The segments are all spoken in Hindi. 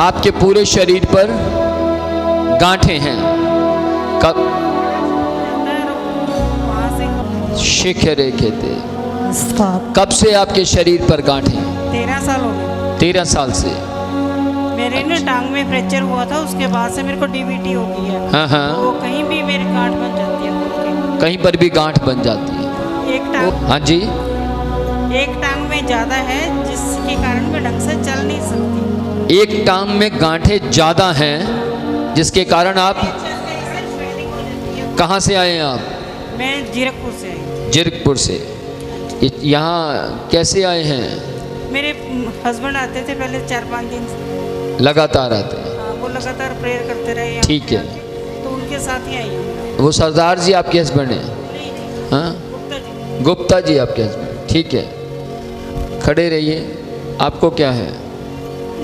आपके पूरे शरीर पर गांठें हैं। कब शिखरे कहते, कब से आपके शरीर पर गांठें? 13 साल हो गए। 13 साल से। मेरे ना टांग में फ्रैक्चर हुआ था, उसके बाद से मेरे को डीवीटी हो गई है। हाँ हाँ। तो कहीं भी मेरी गांठ बन जाती है। कहीं पर भी गांठ बन जाती है। एक टांग, हाँ जी, एक टांग में ज्यादा है, जिसके कारण मैं ढंग से चल नहीं सकती। एक टांग में गांठें ज्यादा हैं, जिसके कारण आप कहाँ से आए हैं? आप? मैं जीरकपुर से आई। जीरकपुर से यहाँ कैसे आए हैं? मेरे हस्बैंड आते थे पहले 4-5 दिन से। लगातार आते हैं? हाँ, वो लगातार प्रेयर करते रहे यहाँ ठीक है। पे, तो उनके साथ ही आई हूँ। वो सरदार जी आपके हस्बैंड हैं? हाँ, गुप्ता जी। गुप्ता जी आपके हस्बैंड। ठीक है, खड़े रहिए। आपको क्या है?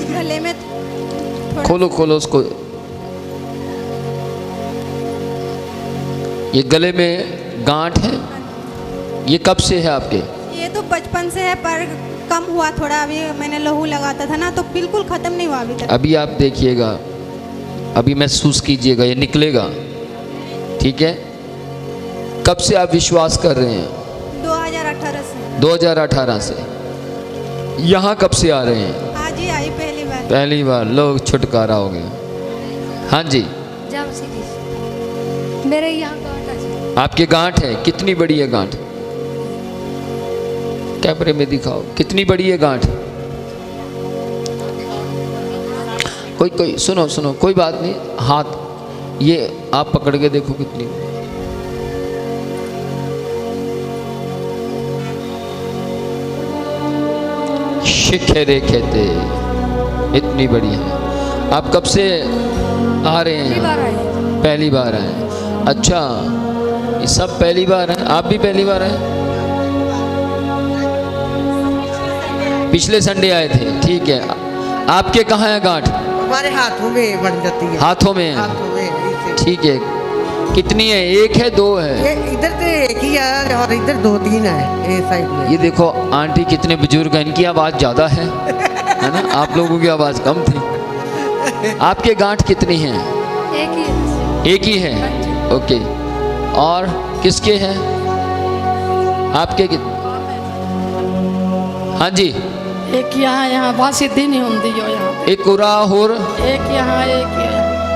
गले में खोलो खोलो उसको। ये गले में गांठ है। ये कब से है आपके? ये तो बचपन से है, पर कम हुआ थोड़ा। अभी मैंने लहू लगाता था ना, तो बिल्कुल खत्म नहीं हुआ अभी तक। अभी आप देखिएगा, अभी महसूस कीजिएगा, ये निकलेगा। ठीक है, कब से आप विश्वास कर रहे हैं? 2018 से। 2018 से। यहाँ कब से आ रहे हैं? आज ही आई पहली बार। पहली बार। लोग छुटकारा हो गया। हाँ जी, जब सीधी मेरे यहाँ गांठ है। आपके गांठ है। कितनी बड़ी है गांठ? कैमरे में दिखाओ, कितनी बड़ी है गांठ? कोई सुनो सुनो, कोई बात नहीं। हाथ ये आप पकड़ के देखो कितनी। शिखरे कहते, इतनी बड़ी है। आप कब से आ रहे हैं? पहली बार आए। अच्छा, ये सब पहली बार है? आप भी पहली बार आए? पिछले संडे आए थे। ठीक है, आपके कहाँ है गांठ? हमारे हाथों में बन जाती है। हाथों में है। हाथों में ऐसे। ठीक है, कितनी है? एक है, दो है? ये इधर से एक ही है और इधर 2-3 है ये साइड में। ये देखो आंटी कितने बुजुर्ग हैं, इनकी आवाज़ ज़्यादा है ना? आप लोगों की आवाज़ कम थी। आपके गांठ कितनी हैं? एक ही है। ओके, और किसके हैं? आपके हाँ जी, एक यहाँ बस सिद्धि नहीं होती जो यहाँ। एक उरा होर, एक यहाँ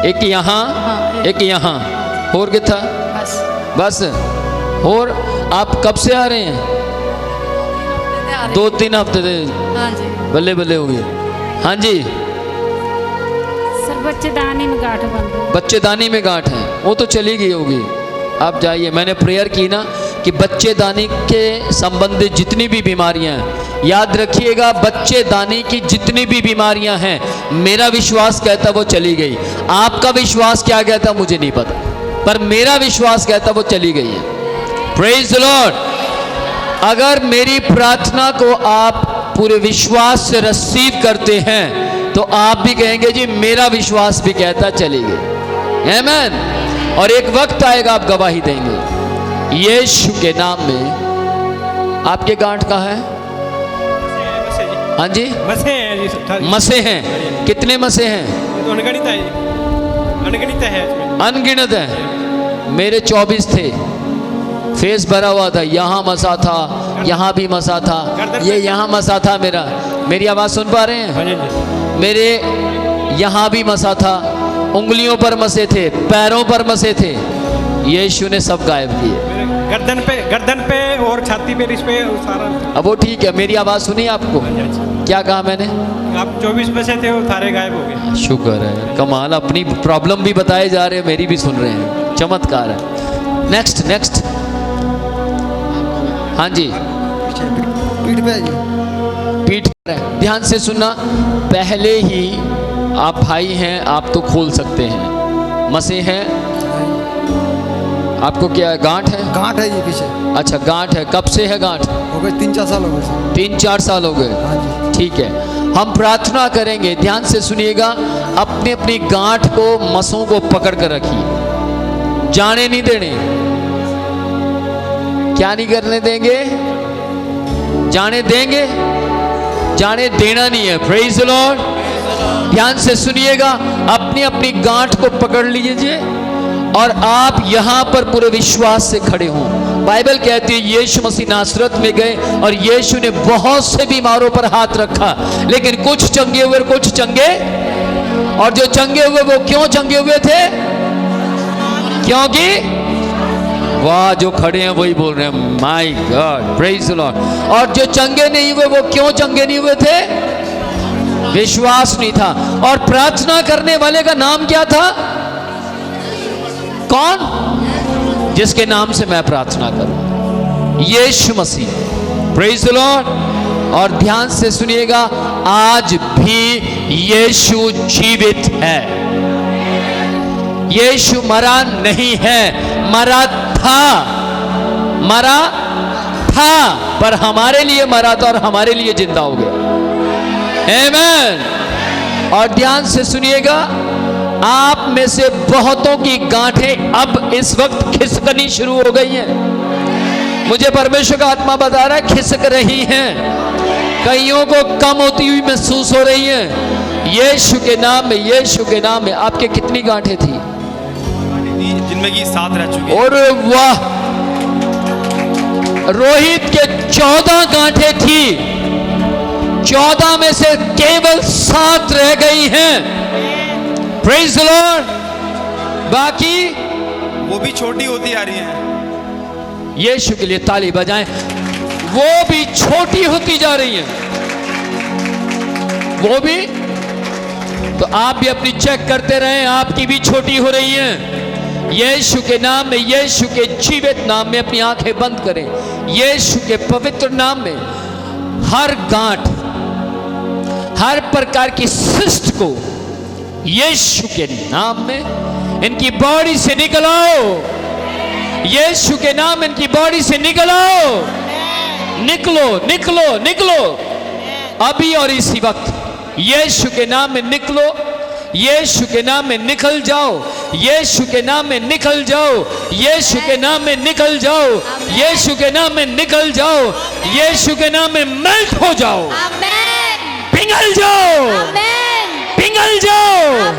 एक यहाँ, हाँ, एक यहाँ होर कितना? बस और आप कब से आ रहे हैं? 2-3 हफ्ते से। हाँ जी। बल्ले बल्ले हो गए। हाँ जी, सर बच्चेदानी में गांठ बन गई। बच्चेदानी में गांठ है, वो तो चली गई होगी। आप जाइए, मैंने प्रेयर की ना कि बच्चेदानी के संबंधित जितनी भी बीमारियां हैं, याद रखिएगा, बच्चेदानी की जितनी भी बीमारियां हैं, मेरा विश्वास कहता वो चली गई। आपका विश्वास क्या कहता मुझे नहीं पता, पर मेरा विश्वास कहता वो चली गई है। Praise the Lord. अगर मेरी प्रार्थना को आप पूरे विश्वास से रिसीव करते हैं तो आप भी कहेंगे जी मेरा विश्वास भी कहता चली गई। आमीन। और एक वक्त आएगा आप गवाही देंगे यीशु के नाम में। आपके गांठ कहाँ है? हाँ जी, मसे हैं जी। मसे हैं। कितने मसे हैं? अनगिनत है, अनगिनत है इसमें। अनगिनत है। मेरे 24 थे। फेस भरा हुआ था, यहाँ मसा था, यहाँ भी मसा था, ये यहाँ मसा था मेरा। मेरी आवाज़ सुन पा रहे हैं? मेरे यहाँ भी मसा था, उंगलियों पर मसे थे, पैरों पर मसे थे। यीशु ने सब गायब किए। गर्दन पे और छाती पे, इस पे सारा। अब वो ठीक है। मेरी आवाज़ सुनी आपको? क्या कहा मैंने? आप 24 में से थे, वो सारे गायब हो गए। शुक्र है, कमाल। अपनी प्रॉब्लम भी बताए जा रहे हैं, मेरी भी सुन रहे हैं। चमत्कार है। Next next. हाँ जी, पीठ पे जी। पीठ पर है। ध्यान से सुनना, पहले ही आप भाई हैं, आप तो खोल सकते हैं। मसे हैं। आपको क्या है? गांठ है? गांठ है ये पीछे। अच्छा, गांठ है। कब से है गांठ? हो गए 3-4 साल हो गए। 3-4 साल हो गए। हाँ जी। ठीक है, हम प्रार्थना करेंगे। ध्यान से सुनिएगा, अपनी अपनी गांठ को, मसों को पकड़ कर रखिए, जाने नहीं देने। क्या नहीं करने देंगे? जाने देंगे, जाने देना नहीं है। Praise the Lord. ध्यान से सुनिएगा, अपनी अपनी गांठ को पकड़ लीजिए और आप यहां पर पूरे विश्वास से खड़े हों। बाइबल कहती है यीशु मसीह नासरत में गए और यीशु ने बहुत से बीमारों पर हाथ रखा, लेकिन कुछ चंगे हुए, कुछ चंगे, और जो चंगे हुए वो क्यों चंगे हुए थे? क्योंकि वाह, जो खड़े हैं वही बोल रहे हैं my God, praise the Lord. और जो चंगे नहीं हुए वो क्यों चंगे नहीं हुए थे? विश्वास नहीं था। और प्रार्थना करने वाले का नाम क्या था? कौन? जिसके नाम से मैं प्रार्थना करूं, यीशु मसीह, प्रेज द लॉर्ड। और ध्यान से सुनिएगा, आज भी यीशु जीवित है। यीशु मरा नहीं है, मरा था, पर हमारे लिए मरा था और हमारे लिए जिंदा हो गया। आमीन। और ध्यान से सुनिएगा, आप में से बहुतों की गांठें अब इस वक्त खिसकनी शुरू हो गई हैं। मुझे परमेश्वर का आत्मा बता रहा है खिसक रही हैं। कईयों को कम होती हुई महसूस हो रही हैं। यीशु के नाम में, यीशु के नाम में। आपके कितनी गांठें थी? जिनमें की 7 रह चुकी। और वाह, रोहित के 14 गांठें थी, 14 में से केवल 7 रह गई हैं। Praise the Lord. बाकी वो भी छोटी होती आ रही हैं। यीशु के लिए ताली बजाएं। वो भी छोटी होती जा रही हैं, वो भी। तो आप भी अपनी चेक करते रहें, आपकी भी छोटी हो रही हैं। यीशु के नाम में, यीशु के जीवित नाम में अपनी आंखें बंद करें। यीशु के पवित्र नाम में हर गांठ, हर प्रकार की सिस्ट को यीशु के नाम में इनकी बॉडी से निकलाओ। यीशु के नाम इनकी बॉडी से निकलाओ। निकलो, निकलो, निकलो अभी और इसी वक्त। यीशु के नाम में निकलो, यीशु के नाम में निकल जाओ, यीशु के नाम में निकल जाओ, यीशु के नाम में निकल जाओ, यीशु के नाम में निकल जाओ, यीशु के नाम में मेल्ट हो जाओ, पिघल जाओ, पिघल जाओ,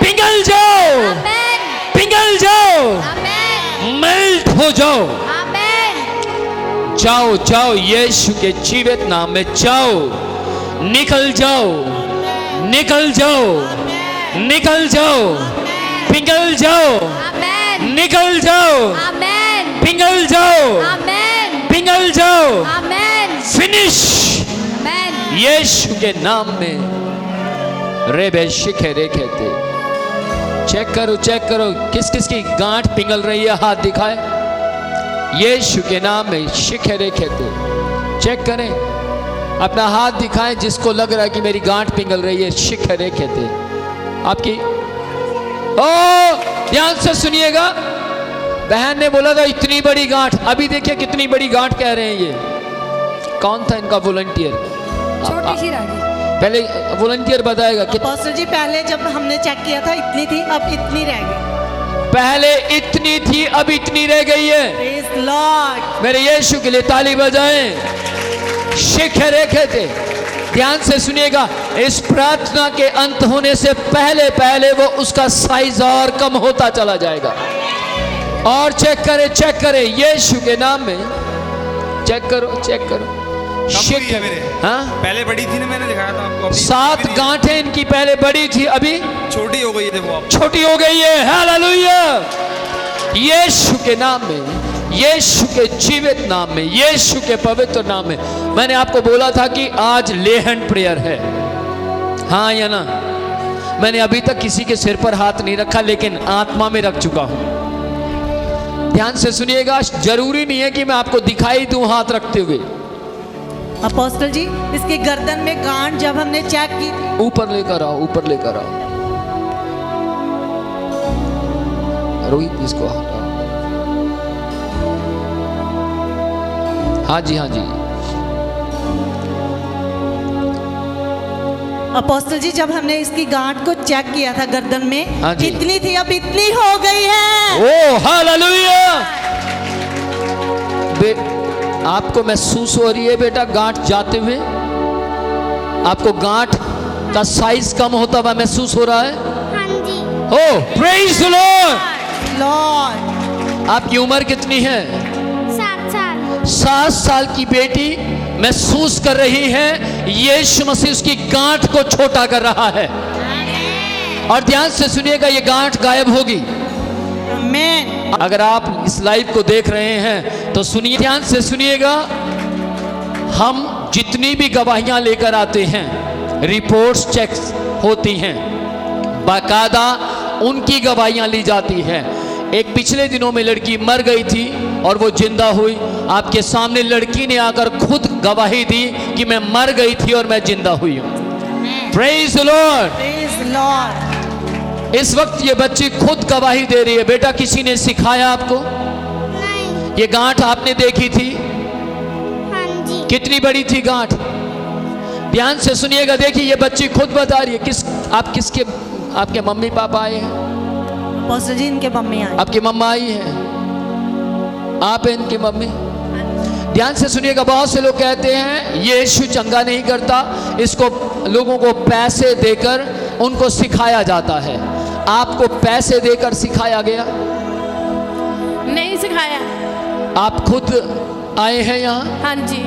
पिघल जाओ, पिघल जाओ, मेल्ट हो जाओ। जाओ, जाओ, यीशु के जीवित नाम में जाओ, निकल जाओ, निकल जाओ, निकल जाओ, पिघल जाओ, निकल जाओ, पिघल जाओ, पिघल जाओ, फिनिश यीशु के नाम में। रेबे शिखे रेखे थे। चेक करो, चेक करो किस किस की गांठ पिघल रही है, हाथ दिखाए। यीशु के नाम में शिखे रेखे थे। चेक करें, अपना हाथ दिखाएं जिसको लग रहा है कि मेरी गांठ पिघल रही है। शिखे रेखे थे आपकी। ओ ध्यान से सुनिएगा, बहन ने बोला था इतनी बड़ी गांठ, अभी देखिए कितनी बड़ी गांठ कह रहे हैं। ये कौन था इनका वॉलंटियर? छोटी सी रह गई। पहले वॉलंटियर बताएगा कि पास्टर जी पहले जब हमने चेक किया था इतनी थी, अब इतनी रह गई। पहले इतनी थी, अब इतनी रह गई है। Praise Lord. मेरे यीशु के लिए ताली बजाएं। शिखे रेखे थे। ध्यान से सुनिएगा, इस प्रार्थना के अंत होने से पहले पहले वो उसका साइज और कम होता चला जाएगा। और चेक करें, चेक करें यीशु के नाम में। चेक करो, चेक करो। शिखे मेरे, हाँ, पहले बड़ी थी ना, मैंने दिखाया था आपको। 7 गांठें इनकी पहले बड़ी थी, अभी छोटी हो गई है। वो छोटी हो गई है। हालेलुया। यीशु के नाम में, यीशु के जीवित नाम में, यीशु के पवित्र नाम में। मैंने आपको बोला था कि आज ले हैंड प्रेयर है, हाँ या ना? मैंने अभी तक किसी के सिर पर हाथ नहीं रखा, लेकिन आत्मा में रख चुका हूं। ध्यान से सुनिएगा, जरूरी नहीं है कि मैं आपको दिखाई दूं हाथ रखते हुए। अपोस्टल जी, इसकी गर्दन में गांठ जब हमने चेक की थी, ऊपर लेकर आओ, ऊपर लेकर आओ। रोहित इसको हटाओ। हाँ जी, हाँ जी। अपोस्टल जी जब हमने इसकी गांठ को चेक किया था गर्दन में, हाँ जी। इतनी थी, अब इतनी हो गई है। ओ हालेलुया। आपको महसूस हो रही है बेटा गांठ जाते हुए? आपको गांठ का साइज कम होता हुआ महसूस हो रहा है? हाँ जी। हो प्रेज द लॉर्ड। लॉर्ड आपकी उम्र कितनी है? 7 साल। 7 साल की बेटी महसूस कर रही है यीशु मसीह उसकी गांठ को छोटा कर रहा है। और ध्यान से सुनिएगा, ये गांठ गायब होगी। आमेन। अगर आप इस लाइव को देख रहे हैं तो सुनिए, ध्यान से सुनिएगा। हम जितनी भी गवाहियां लेकर आते हैं, रिपोर्ट्स चेक होती हैं, बाकायदा उनकी गवाहियां ली जाती हैं। एक पिछले दिनों में लड़की मर गई थी और वो जिंदा हुई। आपके सामने लड़की ने आकर खुद गवाही दी कि मैं मर गई थी और मैं जिंदा हुई हूं। Praise the Lord. Praise Lord. इस वक्त ये बच्ची खुद गवाही दे रही है। बेटा, किसी ने सिखाया आपको? नहीं। ये गांठ आपने देखी थी? हाँ जी। कितनी बड़ी थी गांठ? ध्यान से सुनिएगा, देखिए ये बच्ची खुद बता रही है। किसके आपके मम्मी पापा आए हैं? अपोस्टल जी इनके मम्मी आए। आपकी मम्मा आई है? आप हैं इनकी मम्मी? ध्यान से सुनिएगा, बहुत से लोग कहते हैं यीशु चंगा नहीं करता, इसको लोगों को पैसे देकर उनको सिखाया जाता है। आपको पैसे देकर सिखाया गया? नहीं सिखाया। आप खुद आए हैं यहाँ? हाँ जी।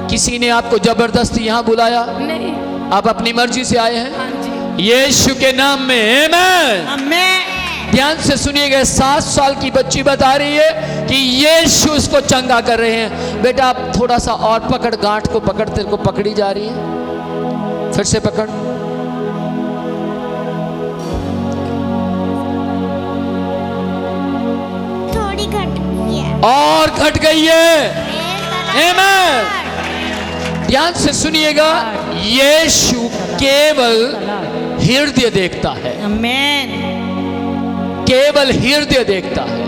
किसी ने आपको जबरदस्ती यहाँ बुलाया? नहीं। आप अपनी मर्जी से आए हैं? हाँ जी। यीशु के नाम में आमीन। आमेन। ध्यान से सुनिएगा, 7 साल की बच्ची बता रही है कि यीशु उसको चंगा कर रहे हैं। बेटा, आप थोड़ा सा और पकड़, गांठ को पकड़, तेरे को पकड़ी जा रही है, फिर से पकड़। थोड़ी घट गई है। और घट गई है। प्रेज द आमीन। लॉर्ड। ध्यान से सुनिएगा, यीशु केवल हृदय देखता है, आमेन। केवल हृदय देखता है।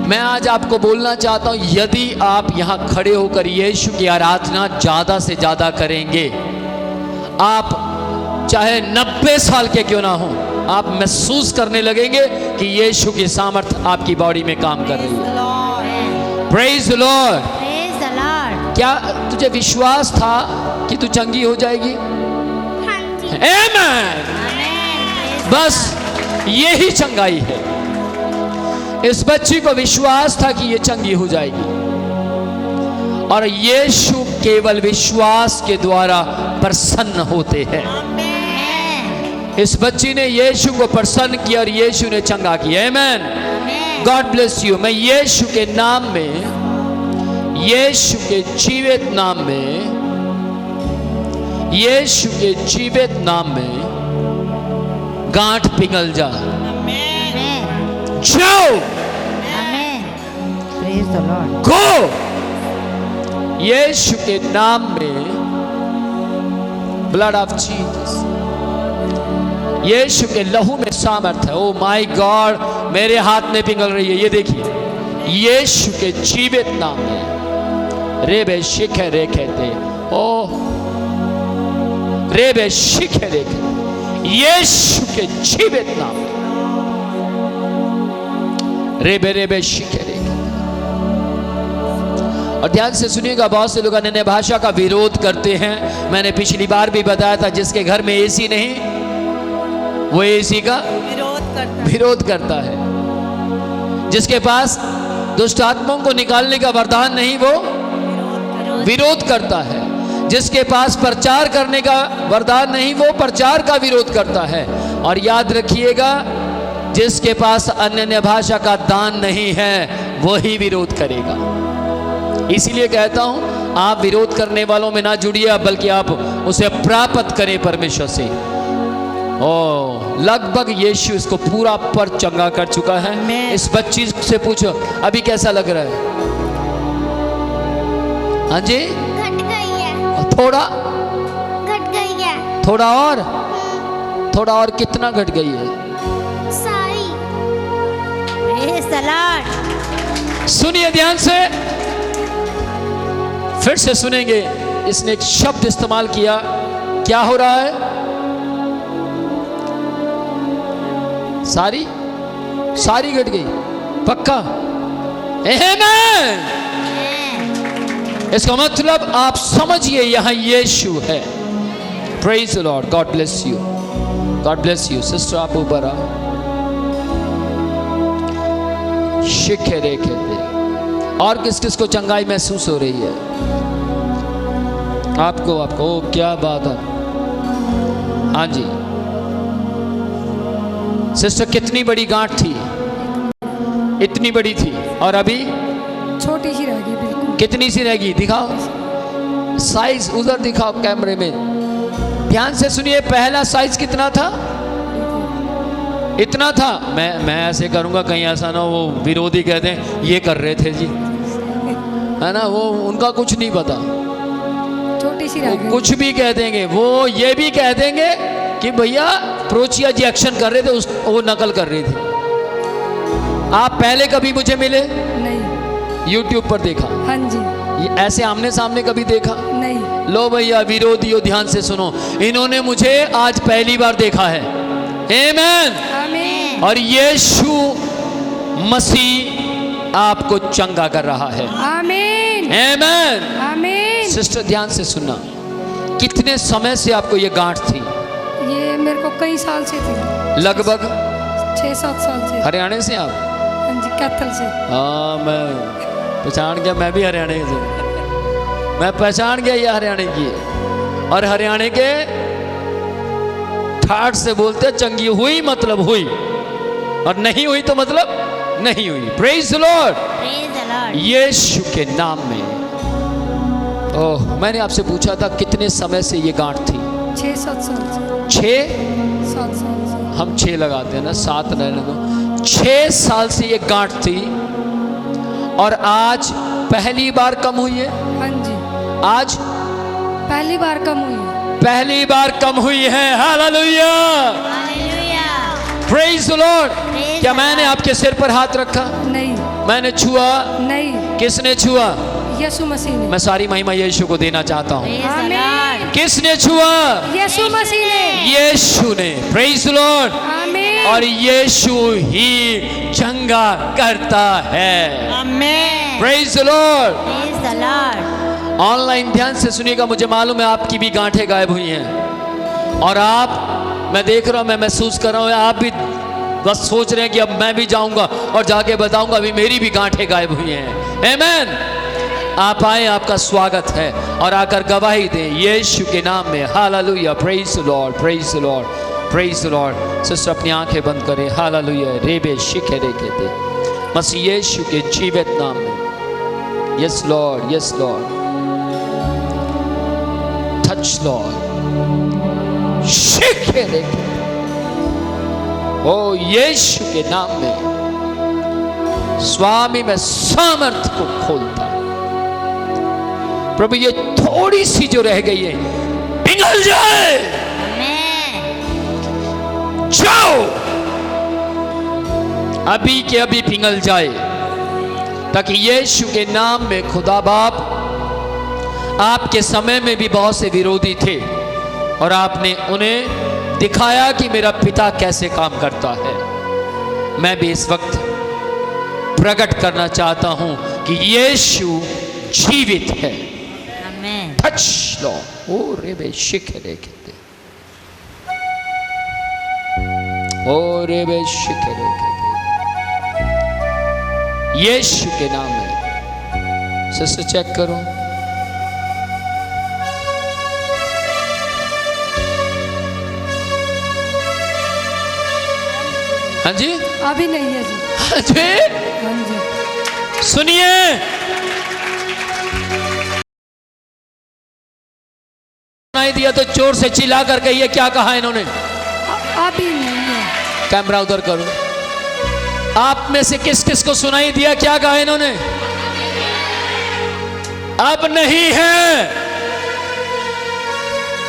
मैं आज आपको बोलना चाहता हूं, यदि आप यहां खड़े होकर यीशु की आराधना ज्यादा से ज्यादा करेंगे, आप चाहे 90 साल के क्यों ना हो, आप महसूस करने लगेंगे कि यीशु की सामर्थ आपकी बॉडी में काम कर रही है। Praise the Lord. Praise the Lord. क्या तुझे विश्वास था कि तू चंगी हो जाएगी? हाँ जी। आमीन। आमेन। बस यही चंगाई है। इस बच्ची को विश्वास था कि ये चंगी हो जाएगी, और यीशु केवल विश्वास के द्वारा प्रसन्न होते हैं। इस बच्ची ने यीशु को प्रसन्न किया और यीशु ने चंगा किया। आमेन। God bless you. मैं यीशु के नाम में, यीशु के जीवित नाम में, यीशु के जीवित नाम में गांठ पिघल जा। जाओ। Praise the Lord. Go. Yeshu के नाम में ब्लड ऑफ जीसस, यीशु के लहू में सामर्थ है। ओ माय गॉड, मेरे हाथ में पिघल रही है, ये देखिए, यीशु के जीवित नाम में। रेबे शिखे रेखे थे, ओ रेबे शिखे रेखे, यीशु के जीवित नाम में। रेबे रेबे शिखे रेखे। और ध्यान से सुनिएगा, बहुत से लोग अन्य भाषा का विरोध करते हैं। मैंने पिछली बार भी बताया था, जिसके घर में एसी नहीं, वो एसी का विरोध करता है। जिसके पास दुष्ट आत्माओं को निकालने का वरदान नहीं, वो विरोध करता है। जिसके पास प्रचार करने का वरदान नहीं, वो प्रचार का विरोध करता है। और याद रखिएगा, जिसके पास अन्य भाषा का दान नहीं है, वही विरोध करेगा। इसीलिए कहता हूं, आप विरोध करने वालों में ना जुड़िए, बल्कि आप उसे प्राप्त करें परमेश्वर से। ओ लगभग यीशु इसको पूरा पर चंगा कर चुका है। इस बच्ची से पूछो, अभी कैसा लग रहा है? हाँ जी, घट गई है। थोड़ा घट गई है। थोड़ा और, थोड़ा और कितना घट गई है? सारी। Praise the Lord. सुनिए ध्यान से, फिर से सुनेंगे। इसने एक शब्द इस्तेमाल किया, क्या हो रहा है? सारी सारी घट गई, पक्का? आमीन। इसका मतलब आप समझिए, यहां यीशु है। Praise the lord, god bless you, God bless you. Sister आप ऊपर आओ। शिखे रेखे दे। और किस किस को चंगाई महसूस हो रही है? आपको आपको ओ, क्या बात है। हाँ जी सिस्टर, कितनी बड़ी गांठ थी? इतनी बड़ी थी, और अभी छोटी सी रह गई बिल्कुल। कितनी सी रहेगी? दिखाओ साइज, उधर दिखाओ कैमरे में, ध्यान से सुनिए। पहला साइज कितना था? इतना था। मैं ऐसे करूंगा, कहीं ऐसा ना वो विरोधी कहते हैं ये कर रहे थे जी, है ना, वो उनका कुछ नहीं पता, छोटी सी वो कुछ भी कह देंगे। वो ये भी कह देंगे कि भैया प्रोचिया जी एक्शन कर रहे थे, वो नकल कर रही थी। आप पहले कभी मुझे मिले? नहीं। YouTube पर देखा? हाँ जी। ये ऐसे आमने सामने कभी देखा? नहीं। लो भैया विरोधियों, ध्यान से सुनो, इन्होंने मुझे आज पहली बार देखा है। आमीन। आमीन। और यीशु मसीह आपको चंगा कर रहा है। आमीन। आमीन। आमीन। सिस्टर ध्यान से सुनना, कितने समय से आपको ये गांठ थी? ये मेरे को कई साल से थी, लगभग 6-7 साल से। हरियाणा से आप? हाँ जी, कैथल से। हाँ, मैं पहचान गया, मैं भी हरियाणा से, मैं पहचान गया ये हरियाणा की है। और हरियाणा के ठाठ से बोलते चंगी हुई मतलब हुई, और नहीं हुई तो मतलब नहीं हुई। Praise the Lord. Praise the Lord. यीशु के नाम में। ओह, मैंने आपसे पूछा था कितने समय से ये गांठ थी? 6-7 साल से। 6? 7 साल से। हम 6 लगाते हैं ना, 7 रहने दो। 6 साल से ये गांठ थी, और आज पहली बार कम हुई है। हाँ जी, आज पहली बार कम हुई है। पहली बार कम हुई है। Hallelujah, Hallelujah. Praise the Lord. Praise क्या the मैंने Lord. आपके सिर पर हाथ रखा? नहीं। मैंने छुआ? नहीं। किसने छुआ? यीशु मसीह ने। मैं सारी महिमा यीशु को देना चाहता हूँ। Praise the आमीन। Lord. किसने छुआ? यीशु मसीह ने। यीशु ने। Praise the Lord. आमीन। और यीशु ही चंगा करता है। Amen. Praise the Lord. Praise the Lord. Online ध्यान से सुनिएगा, मुझे मालूम है आपकी भी गांठें गायब हुई हैं, और आप, मैं देख रहा हूं, मैं महसूस कर रहा हूं, आप भी बस सोच रहे हैं कि अब मैं भी जाऊंगा और जाके बताऊंगा अभी मेरी भी गांठें गायब हुई हैं। आमीन। आप आए, आपका स्वागत है, और आकर गवाही दें यीशु के नाम में। Hallelujah, praise the Lord, praise the Lord, praise the Lord. Sister अपनी आंखें बंद करें। हालेलुया, रेबे शिखे रेखे दे, मसीह यीशु के जीवित नाम में। Yes Lord, yes Lord, touch Lord, शिखे रेखे। ओ यीशु के नाम में स्वामी मैं सामर्थ को खोलता हूं। प्रभु ये थोड़ी सी जो रह गई है पिघल जाए। Amen. जाओ, अभी के अभी पिघल जाए, ताकि यीशु के नाम में खुदा बाप, आपके समय में भी बहुत से विरोधी थे, और आपने उन्हें दिखाया कि मेरा पिता कैसे काम करता है। मैं भी इस वक्त प्रकट करना चाहता हूं कि यीशु जीवित है। Amen. टच लो। ओ रे बे शिखे रेखे दे, ओ रे बे शिखे रेखे दे, यीशु के नाम में। सिस्टर चेक करो। हाँ जी, अभी नहीं है जी। हाँ जी, हाँ जी। सुनिए, सुनाई दिया तो जोर से चिल्ला कर कहिए क्या कहा इन्होंने। अभी नहीं है। कैमरा उधर करो। आप में से किस किस को सुनाई दिया क्या कहा इन्होंने? अब नहीं है।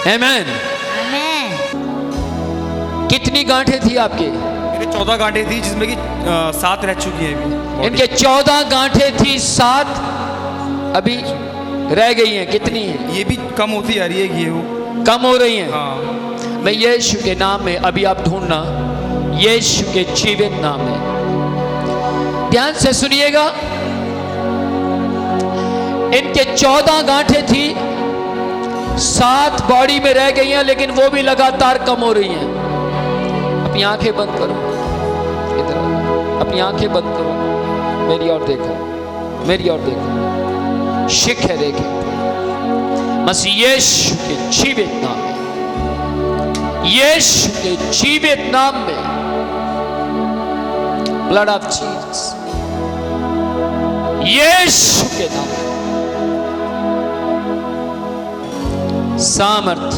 आमीन। Amen. कितनी गांठें थी आपके? मेरे 14 गांठें थी, जिसमें कि 7 रह चुकी हैं अभी। इनके 14 गांठें थी, 7 अभी रह गई हैं। कितनी है? ये भी कम होती आ रही है, ये वो। कम हो रही हैं। हाँ। मैं यीशु के नाम में, अभी आप ढूंढना यीशु के जीवित नाम में। ध्यान से सुनिएगा, इनके 14 गांठें थी, 7 बॉडी में रह गई हैं, लेकिन वो भी लगातार कम हो रही हैं। अपनी आंखें बंद करो, इधर अपनी आंखें बंद करो, मेरी ओर देखो, मेरी ओर देखो। शिख है देखे मसीह यीशु के जीवित नाम में, यीशु के जीवित नाम में, ब्लड ऑफ जीसस, यीशु के नाम में सामर्थ,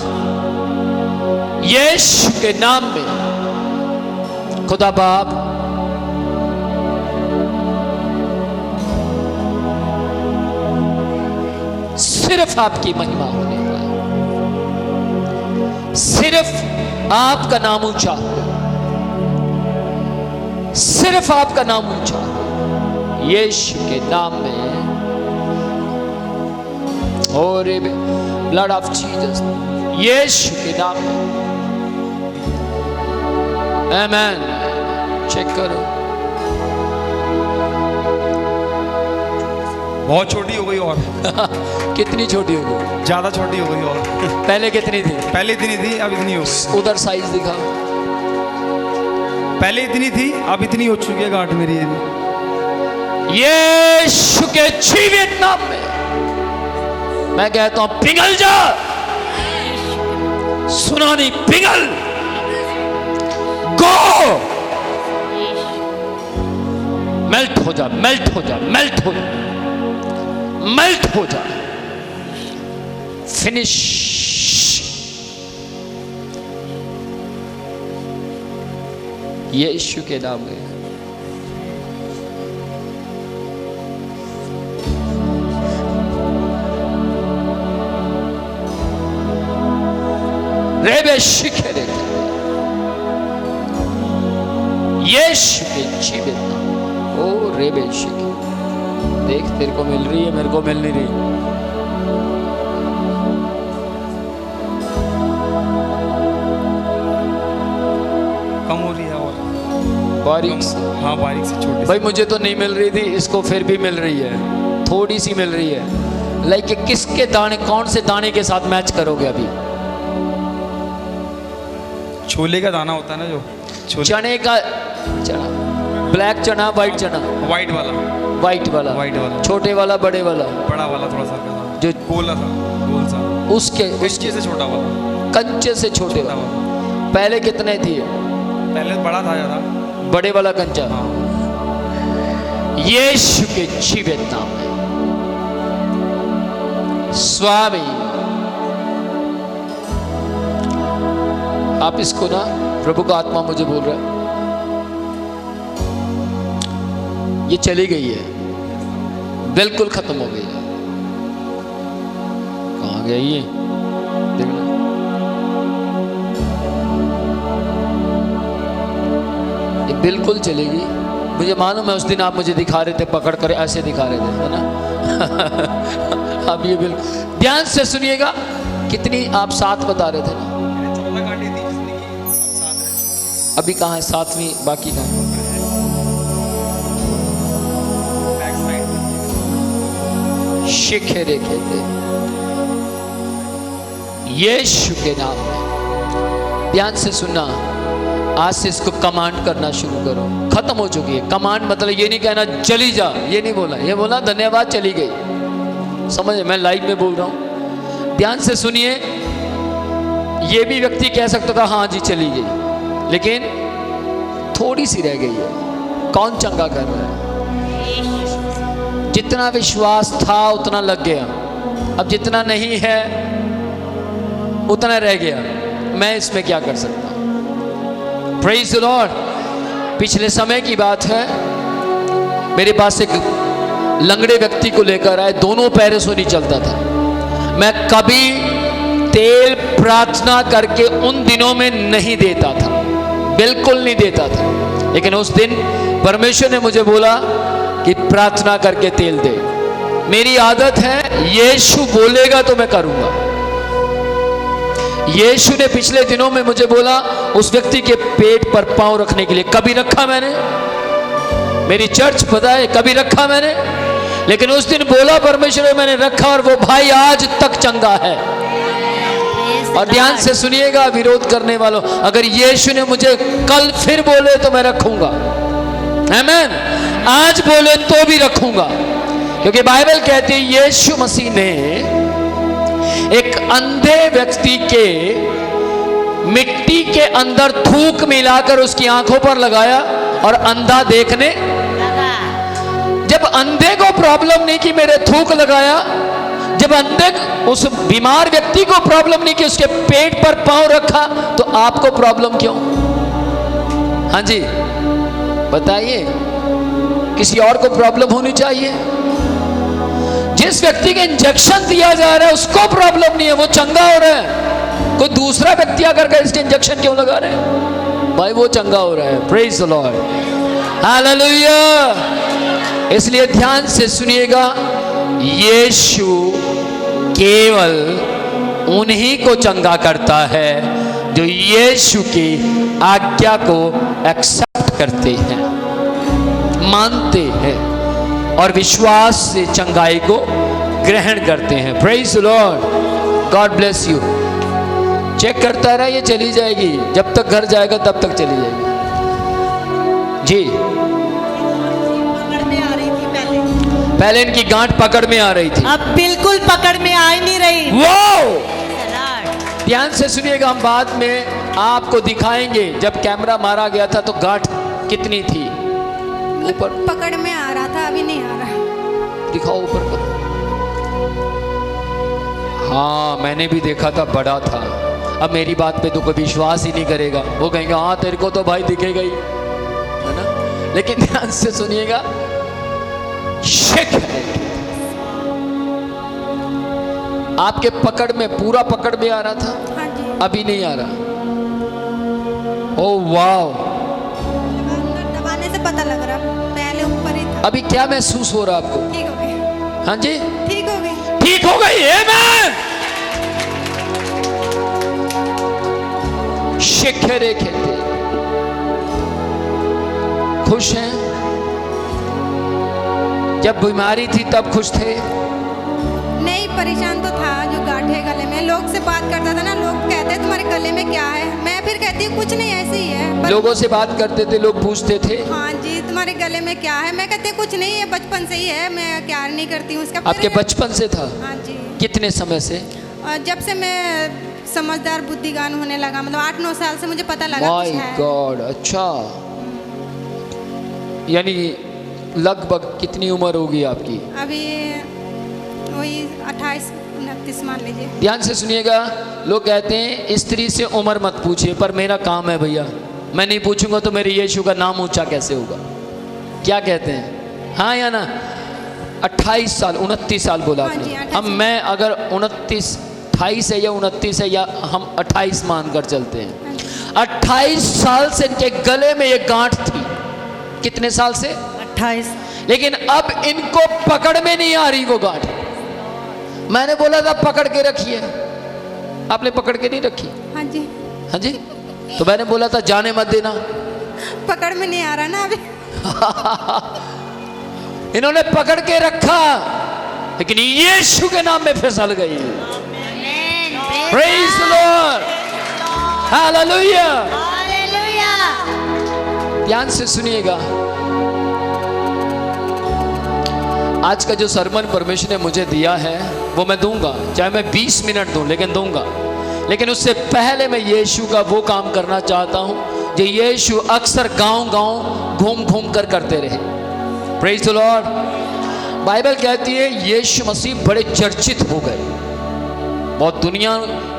यीशु के नाम में। खुदा बाप सिर्फ आपकी महिमा होने पाए, सिर्फ आपका नाम ऊंचा हो, सिर्फ आपका नाम ऊंचा हो, यीशु के नाम में। और ब्लड ऑफ जीसस, यीशु के नाम में। आमेन। चेक करो, बहुत छोटी हो गई और कितनी छोटी हो गई? ज्यादा छोटी हो गई और पहले कितनी थी? पहले इतनी थी, अब इतनी हो गई। उधर साइज दिखाओ। पहले इतनी थी, अब इतनी हो चुकी है गांठ मेरी। यीशु के जीवित नाम में मैं कहता हूं पिघल जा, सुना नहीं, पिघल, गो, मेल्ट हो जा, मेल्ट हो जा, मेल्ट हो जा, मेल्ट हो जा, फिनिश। यीशु के नाम में। रेबे शिखे देते, यीशु के जीवित नाम। ओ रेबे शिखे, देख तेरे को मिल रही है, मेरे को मिल नहीं रही। कम हो रही है और बारीक से। हाँ, बारीक से छोटी। भाई मुझे तो नहीं मिल रही थी, इसको फिर भी मिल रही है, थोड़ी सी मिल रही है। लाइक किसके दाने, कौन से दाने के साथ मैच करोगे अभी? छोले का दाना होता है ना, जो चने का चना, ब्लैक चना, व्हाइट चना, व्हाइट वाला, व्हाइट वाला, व्हाइट वाला, छोटे वाला, बड़े वाला, बड़ा वाला, थोड़ा सा जो गोला था, गोल सा, उसके कंचे से छोटा वाला, कंचे से छोटे वाला। पहले कितने थी? पहले बड़ा था ज्यादा, बड़े वाला कंचा। यीशु के जीवित नाम में स्वामी, आप इसको ना, प्रभु का आत्मा मुझे बोल रहा है, ये चली गई है, बिल्कुल खत्म हो गई है। कहाँ गई ये? देखना, ये बिल्कुल चलेगी। मुझे मालूम है, उस दिन आप मुझे दिखा रहे थे, पकड़ कर ऐसे दिखा रहे थे, है ना? अब ये बिल्कुल ध्यान से सुनिएगा। कितनी आप 7 बता रहे थे ना? अभी कहाँ है 7वीं? बाकी कहाँ है? शिखे देखे थे। यीशु के नाम में ध्यान से सुनना। आज से इसको कमांड करना शुरू करो। खत्म हो चुकी है कमांड। मतलब ये नहीं कहना चली जा, ये नहीं बोला, ये बोला धन्यवाद चली गई। समझे? मैं लाइव में बोल रहा हूं, ध्यान से सुनिए। ये भी व्यक्ति कह सकता था हाँ जी चली गई, लेकिन थोड़ी सी रह गई है। कौन चंगा कर रहा है? जितना विश्वास था उतना लग गया, अब जितना नहीं है उतना रह गया। मैं इसमें क्या कर सकता हूं? Praise the Lord. पिछले समय की बात है, मेरे पास एक लंगड़े व्यक्ति को लेकर आए, दोनों पैरों से नहीं चलता था। मैं कभी तेल प्रार्थना करके उन दिनों में नहीं देता था, बिल्कुल नहीं देता था। लेकिन उस दिन परमेश्वर ने मुझे बोला कि प्रार्थना करके तेल दे। मेरी आदत है, यीशु बोलेगा तो मैं करूंगा। यीशु ने पिछले दिनों में मुझे बोला उस व्यक्ति के पेट पर पांव रखने के लिए। कभी रखा मैंने? मेरी चर्च पता है, कभी रखा मैंने? लेकिन उस दिन बोला परमेश्वर ने, मैंने रखा और वो भाई आज तक चंगा है। और ध्यान से सुनिएगा विरोध करने वालों, अगर यीशु ने मुझे कल फिर बोले तो मैं रखूंगा, आमीन। आज बोले तो भी रखूंगा, क्योंकि बाइबल कहती है यीशु मसीह ने एक अंधे व्यक्ति के मिट्टी के अंदर थूक मिलाकर उसकी आंखों पर लगाया और अंधा देखने लगा। जब अंधे को प्रॉब्लम नहीं कि मेरे थूक लगाया, जब अंधे उस बीमार व्यक्ति को प्रॉब्लम नहीं कि उसके पेट पर पांव रखा, तो आपको प्रॉब्लम क्यों? हाँ जी बताइए, किसी और को प्रॉब्लम होनी चाहिए? जिस व्यक्ति के इंजेक्शन दिया जा रहा है उसको प्रॉब्लम नहीं है, वो चंगा हो रहा है। कोई दूसरा व्यक्ति आकर के इसके इंजेक्शन क्यों लगा रहे हैं? भाई वो चंगा हो रहा है। Praise the Lord, hallelujah. इसलिए ध्यान से सुनिएगा, यीशु केवल उन्हीं को चंगा करता है जो यीशु की आज्ञा को एक्सेप्ट करते हैं, मानते हैं और विश्वास से चंगाई को ग्रहण करते हैं। Praise the lord, god bless you. Check करता रहा, ये चली जाएगी, जब तक घर जाएगा तब तक चली जाएगी जी। पकड़ में आ रही थी पहले इनकी गांठ पकड़ में आ रही थी, अब बिल्कुल पकड़ में आ ही नहीं रही। वो ध्यान से सुनिएगा, हम बाद में आपको दिखाएंगे जब कैमरा मारा गया था तो गांठ कितनी थी। ऊपर पकड़ में आ रहा था, अभी नहीं आ रहा। दिखाओ ऊपर पर। हाँ मैंने भी देखा था, बड़ा था। अब मेरी बात पे तो कोई विश्वास ही नहीं करेगा, वो कहेंगे हाँ तेरे को तो भाई दिखेगा ही, है ना। लेकिन ध्यान से सुनिएगा, शेक आपके पकड़ में, पूरा पकड़ में आ रहा था, हाँ जी, अभी नहीं आ रहा। ओह वाव, अंदर दबाने से पता लग रहा, पहले ऊपर ही था। अभी क्या महसूस हो रहा आपको? ठीक हो गई, हाँ जी ठीक हो गई, ठीक हो गई, आमीन। शेखरे कहते खुश हैं? जब बीमारी थी तब खुश थे? नहीं, परेशान तो था, जो गांठे गले में। लोग से बात करता था ना, लोग कहते तुम्हारे गले में क्या है, मैं फिर कहती हूँ कुछ नहीं, ऐसे ही है। लोगों से बात करते थे, लोग पूछते थे हाँ जी, तुम्हारे गले में क्या है, मैं कहती कुछ नहीं है, बचपन से ही है, मैं क्या नहीं करती हूँ उसका। आपके बचपन से था? हाँ जी। कितने समय से? और जब से मैं समझदार बुद्धिगान होने लगा, मतलब 8-9 साल से मुझे पता लगा माय कुछ है। गॉड, अच्छा। यानी लगभग कितनी उम्र होगी आपकी? अभी वही 28-29 मान लीजिए। ध्यान से सुनिएगा, लोग कहते हैं स्त्री से उम्र मत पूछिए, पर मेरा काम है भैया, मैं नहीं पूछूंगा तो मेरे यीशु का नाम ऊंचा कैसे होगा? क्या कहते हैं, हाँ या ना? 28 साल, 29 साल बोला हाँ जी, आपने। 28 अब मैं अगर 28 है या 29 है, या हम 28 मानकर चलते हैं, 28 साल से इनके गले में एक गांठ थी। कितने साल से? 28। लेकिन अब इनको पकड़ में नहीं आ रही वो गांठ। मैंने बोला था पकड़ के रखिए, आपने पकड़ के नहीं रखी। हाँ जी, हाँ जी, तो मैंने बोला था जाने मत देना। पकड़ में नहीं आ रहा ना अभी। इन्होंने पकड़ के रखा, लेकिन यीशु के नाम में फिसल गई। Praise the Lord, hallelujah. ध्यान से सुनिएगा, आज का जो सरमन परमेश्वर ने मुझे दिया है वो मैं दूंगा, चाहे मैं 20 मिनट दूं, लेकिन दूंगा। लेकिन उससे पहले मैं यीशु का वो काम करना चाहता हूं जो यीशु अक्सर गांव-गांव घूम-घूम कर करते रहे। Praise the Lord. बाइबल कहती है यीशु मसीह बड़े चर्चित हो गए, बहुत दुनिया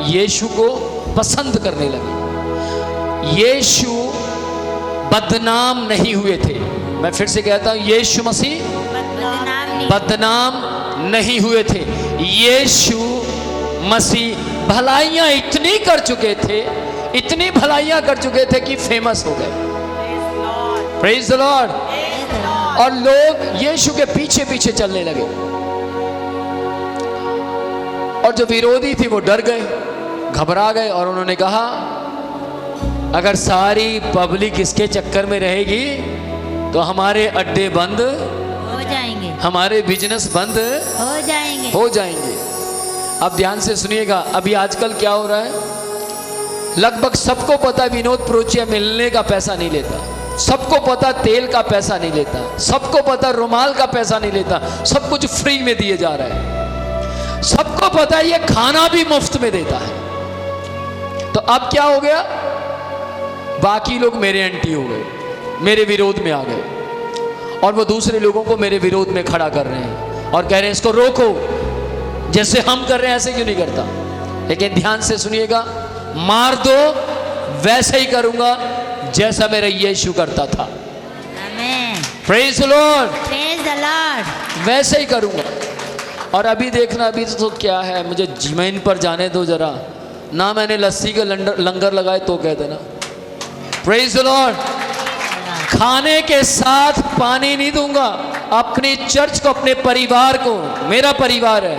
यीशु को पसंद करने लगी। यीशु बदनाम नहीं हुए थे। मैं फिर से कहता हूं, यीशु मसीह बदनाम नहीं हुए थे। यीशु मसीह भलाइयां इतनी कर चुके थे, इतनी भलाइयां कर चुके थे कि फेमस हो गए। Praise the Lord. और लोग यीशु के पीछे पीछे चलने लगे, और जो विरोधी थी वो डर गए, घबरा गए, और उन्होंने कहा अगर सारी पब्लिक इसके चक्कर में रहेगी तो हमारे अड्डे बंद हो जाएंगे, हमारे बिजनेस बंद हो जाएंगे। हो जाएंगे। अब ध्यान से सुनिएगा, अभी आजकल क्या हो रहा है, लगभग सबको पता विनोद प्रोचिया मिलने का पैसा नहीं लेता, सबको पता तेल का पैसा नहीं लेता, सबको पता रुमाल का पैसा नहीं लेता, सब कुछ फ्री में दिए जा रहा है, सबको पता ये खाना भी मुफ्त में देता है। तो अब क्या हो गया, बाकी लोग मेरे एंटी हो गए, मेरे विरोध में आ गए, और वो दूसरे लोगों को मेरे विरोध में खड़ा कर रहे हैं और कह रहे हैं इसको रोको, जैसे हम कर रहे हैं ऐसे क्यों नहीं करता। लेकिन ध्यान से सुनिएगा, मार दो वैसे ही करूंगा जैसा मेरा यीशु करता था। Amen. Praise the Lord, Praise the Lord. वैसे ही करूंगा। और अभी देखना, अभी तो क्या है, मुझे जमीन पर जाने दो जरा ना, मैंने लस्सी के लंगर लगाए तो कह देना। Praise the Lord. खाने के साथ पानी नहीं दूंगा, अपनी चर्च को, अपने परिवार को, मेरा परिवार है,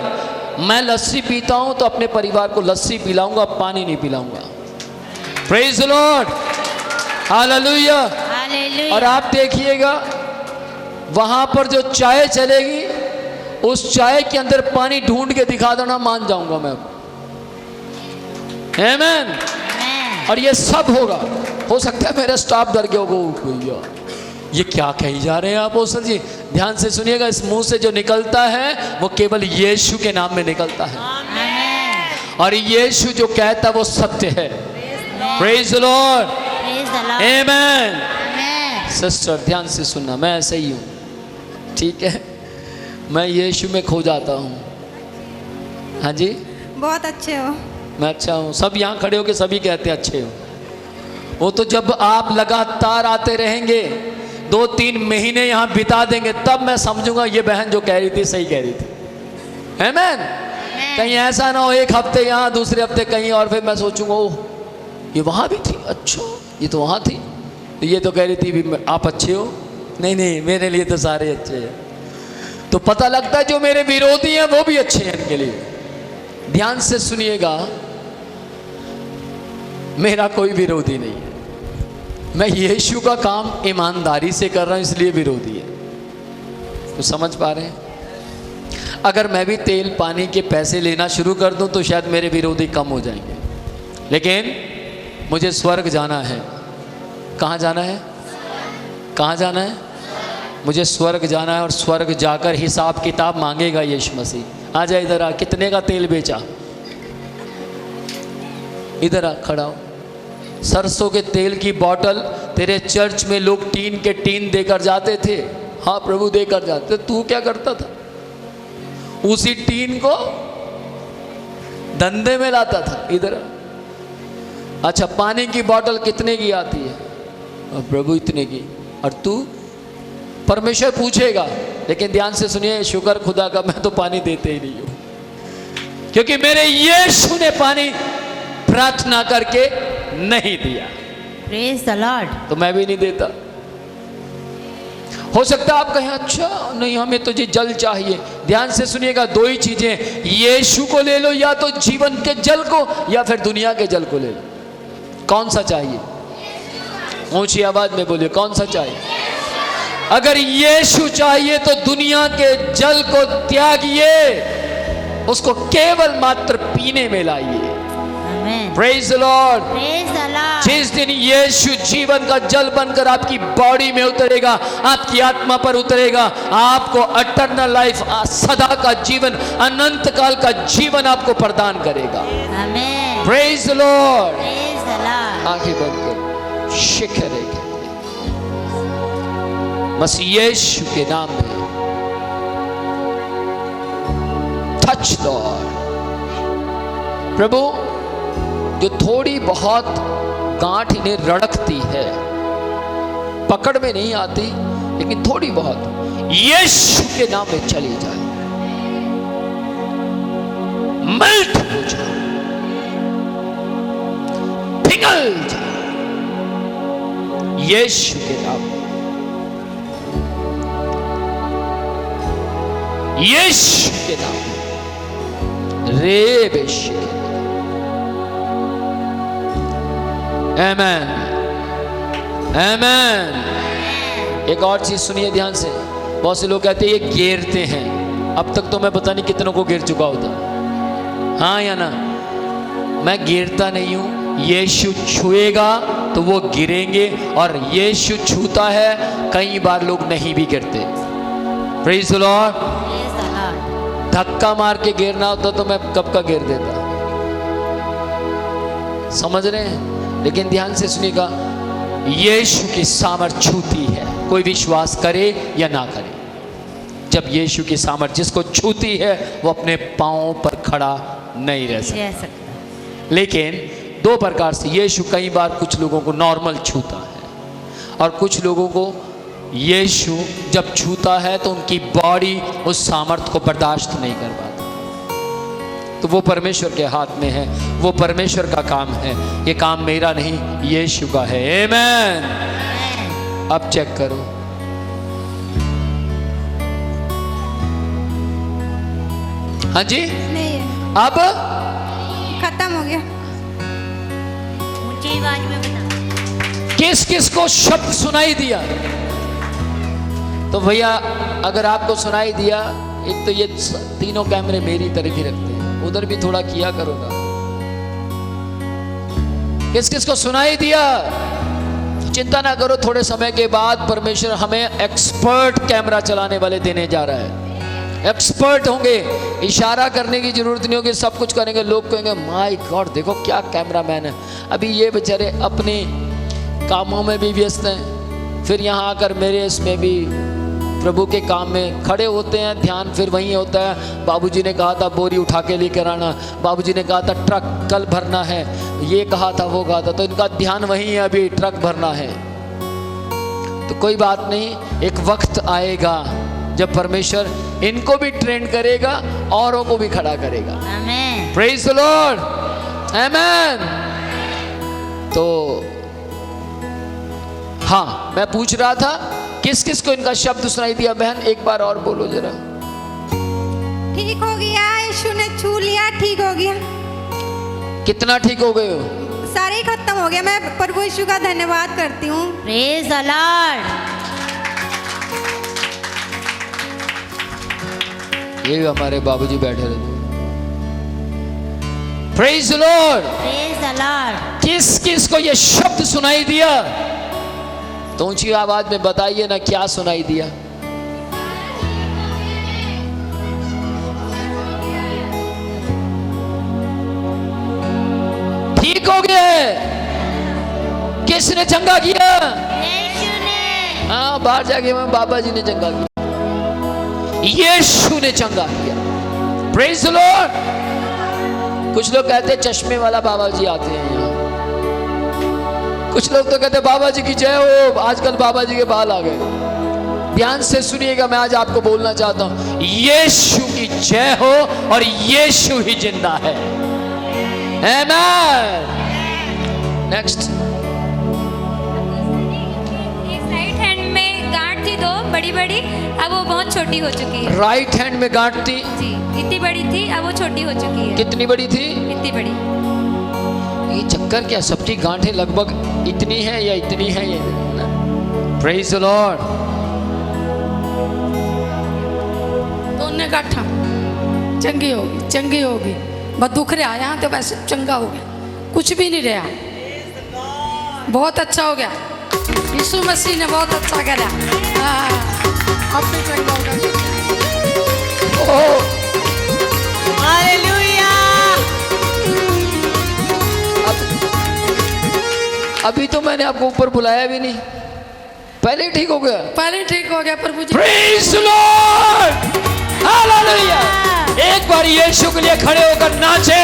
मैं लस्सी पीता हूं तो अपने परिवार को लस्सी पिलाऊंगा, पानी नहीं पिलाऊंगा। Praise the Lord, hallelujah. Hallelujah. और आप देखिएगा वहां पर जो चाय चलेगी, उस चाय के अंदर पानी ढूंढ के दिखा देना, मान जाऊंगा मैं। आमेन। Amen. और ये सब होगा। हो सकता है मेरा स्टाफ डर गया होगा, भैया ये क्या कही जा रहे हैं आप अपोस्तल जी। ध्यान से सुनिएगा, इस मुंह से जो निकलता है वो केवल यीशु के नाम में निकलता है, Amen. और यीशु जो कहता है वो सत्य है। Praise the Lord, Praise the Lord. Amen. Amen. Sister ध्यान से सुनना, मैं ऐसा ही हूँ, ठीक है, मैं यीशु में खो जाता हूँ। हाँ जी, बहुत अच्छे हो। मैं अच्छा हूँ, सब यहाँ खड़े होके सभी कहते हैं अच्छे हो। वो तो जब आप लगातार आते रहेंगे, 2-3 महीने यहाँ बिता देंगे, तब मैं समझूंगा ये बहन जो कह रही थी सही कह रही थी। आमेन। कहीं ऐसा ना हो एक हफ्ते यहाँ, दूसरे हफ्ते कहीं, और फिर मैं सोचूंगा ओह ये वहाँ भी थी, अच्छा ये तो वहाँ थी, तो ये तो कह रही थी भी आप अच्छे हो। नहीं नहीं, मेरे लिए तो सारे अच्छे हैं। तो पता लगता है जो मेरे विरोधी हैं वो भी अच्छे हैं इनके लिए। ध्यान से सुनिएगा, मेरा कोई विरोधी नहीं है, मैं यीशु का काम ईमानदारी से कर रहा हूं, इसलिए विरोधी है। तो समझ पा रहे हैं, अगर मैं भी तेल पानी के पैसे लेना शुरू कर दूं तो शायद मेरे विरोधी कम हो जाएंगे, लेकिन मुझे स्वर्ग जाना है। कहाँ जाना है, कहाँ जाना है, मुझे स्वर्ग जाना है, और स्वर्ग जाकर हिसाब किताब मांगेगा यीशु मसीह। आ जा इधर आ, कितने का तेल बेचा, इधर आ, खड़ा हो। सरसों के तेल की बोतल तेरे चर्च में लोग टीन के टीन देकर जाते थे, हाँ प्रभु देकर जाते, तू क्या करता था, उसी टीन को धंधे में लाता था। इधर आ। अच्छा, पानी की बोतल कितने की आती है, और प्रभु इतने की, और तू, परमेश्वर पूछेगा। लेकिन ध्यान से सुनिए, शुक्र खुदा का, मैं तो पानी देते ही नहीं हूं, क्योंकि मेरे यीशु ने पानी प्रार्थना करके नहीं दिया। Praise the Lord. तो मैं भी नहीं देता। हो सकता है आप कहें अच्छा नहीं हमें तो ये जल चाहिए। ध्यान से सुनिएगा, 2 ही चीजें, यीशु को ले लो, या तो जीवन के जल को, या फिर दुनिया के जल को ले लो। कौन सा चाहिए, ऊंची आवाज में बोलिए, कौन सा चाहिए। अगर यीशु चाहिए तो दुनिया के जल को त्यागिए, उसको केवल मात्र पीने में लाइए। Amen. Praise the Lord. Praise the Lord. जिस दिन यीशु जीवन का जल बनकर आपकी बॉडी में उतरेगा, आपकी आत्मा पर उतरेगा, आपको अटर्नल लाइफ, सदा का जीवन, अनंत काल का जीवन आपको प्रदान करेगा। Amen. Praise the Lord. Praise the Lord. आंखें बंद करो, शिखर है बस यीशु के नाम में। Touch Lord. प्रभु, जो थोड़ी बहुत गांठ इन्हें रड़कती है, पकड़ में नहीं आती, लेकिन थोड़ी बहुत यीशु के नाम में चली जाए, मेल्ट हो जाए, पिघल जाए, यीशु के नाम में, यीशु के नाम में, रे बेशु के नाम। आमेन, आमेन। एक और चीज सुनिए ध्यान से, बहुत से लोग कहते हैं ये घेरते हैं, अब तक तो मैं पता नहीं कितनों को घेर चुका होता। हाँ या ना? मैं गिरता नहीं हूं, यीशु छुएगा तो वो गिरेंगे, और यीशु छूता है। कई बार लोग नहीं भी गिरते। Praise the Lord. Praise the Lord. धक्का मार के गिरना होता तो मैं कब का गिर देता। समझ रहे हैं? लेकिन ध्यान से सुनिएगा, यीशु की सामर्थ छूती है, कोई विश्वास करे या ना करे। जब यीशु की सामर्थ जिसको छूती है वो अपने पांवों पर खड़ा नहीं रह सकता। रह सकता। लेकिन दो प्रकार से यीशु कई बार कुछ लोगों को नॉर्मल छूता है, और कुछ लोगों को यीशु जब छूता है तो उनकी बॉडी उस सामर्थ को बर्दाश्त नहीं कर पाती। तो वो परमेश्वर के हाथ में है, वो परमेश्वर का काम है, ये काम मेरा नहीं, यीशु का है। आमीन। अब चेक करो, हाँ जी, नहीं है, अब खत्म हो गया। ऊंची आवाज में बता। किस किस को शब्द सुनाई दिया? तो भैया अगर आपको सुनाई दिया, एक तो ये तीनों कैमरे मेरी तरफ ही रखते हैं, उधर भी थोड़ा किया करो ना। किस किस को सुनाई दिया? चिंता ना करो, थोड़े समय के बाद परमेश्वर हमें एक्सपर्ट कैमरा चलाने वाले देने जा रहा है। एक्सपर्ट होंगे, इशारा करने की जरूरत नहीं होगी, सब कुछ करेंगे। लोग कहेंगे माय गॉड देखो क्या कैमरामैन है। अभी ये बेचारे अपने कामों में भी व्यस्त हैं, फिर यहाँ आकर मेरे इसमें भी प्रभु के काम में खड़े होते हैं। ध्यान फिर वहीं होता है, बाबूजी ने कहा था बोरी उठा के लेकर आना, बाबूजी ने कहा था ट्रक कल भरना है, ये कहा था वो कहा था, तो इनका ध्यान वहीं है, अभी ट्रक भरना है। तो कोई बात नहीं, एक वक्त आएगा जब परमेश्वर इनको भी ट्रेन करेगा, औरों को भी खड़ा करेगा। आमीन। Praise the Lord. आमीन। तो हाँ, मैं पूछ रहा था किस किस को इनका शब्द सुनाई दिया। बहन एक बार और बोलो जरा। ठीक हो गया, यीशु ने छू लिया, ठीक हो गया। कितना ठीक हो गए हो? सारे ही खत्म हो गया। मैं प्रभु यीशु का धन्यवाद करती हूँ। Praise the Lord. ये भी हमारे बाबूजी बैठे रहते। Praise the Lord. Praise the Lord. किस किस को ये शब्द सुनाई दिया? तो ऊंची आवाज में बताइए ना, क्या सुनाई दिया? ठीक हो गया। किसने चंगा किया? यीशु ने। हाँ, बाहर जाके मैं बाबा जी ने चंगा किया, यीशु ने चंगा किया। Praise the Lord. कुछ लोग कहते हैं चश्मे वाला बाबा जी आते हैं यहाँ, कुछ लोग तो कहते हैं बाबा जी की जय हो, आजकल बाबा जी के बाल आ गए। ध्यान से सुनिएगा, मैं आज आपको बोलना चाहता हूं, यीशु की जय हो और यीशु ही जिंदा है। आमीन। नेक्स्ट। एक राइट हैंड में गांठ थी दो बड़ी बड़ी, अब वो बहुत छोटी हो चुकी है। राइट हैंड में गांठ थी जी, इतनी बड़ी थी, अब वो छोटी हो चुकी है। कितनी बड़ी थी? इतनी बड़ी। ये चक्कर क्या, सबकी गांठें लगभग इतनी है या इतनी है? ये प्रेज द लॉर्ड। दोनों गाठा चंगी होगी, चंगी होगी। बस दुख रहा यहाँ तो वैसे चंगा हो गया, कुछ भी नहीं रहा, बहुत अच्छा हो गया। यीशु मसीह ने बहुत अच्छा करा। अब भी चंगा होगा। हालेलुया। अभी तो मैंने आपको ऊपर बुलाया भी नहीं, पहले ही ठीक हो गया। पहले ठीक हो गया प्रभु जी। Praise the Lord. हालेलुया। एक बार यीशु के लिए खड़े होकर नाचे।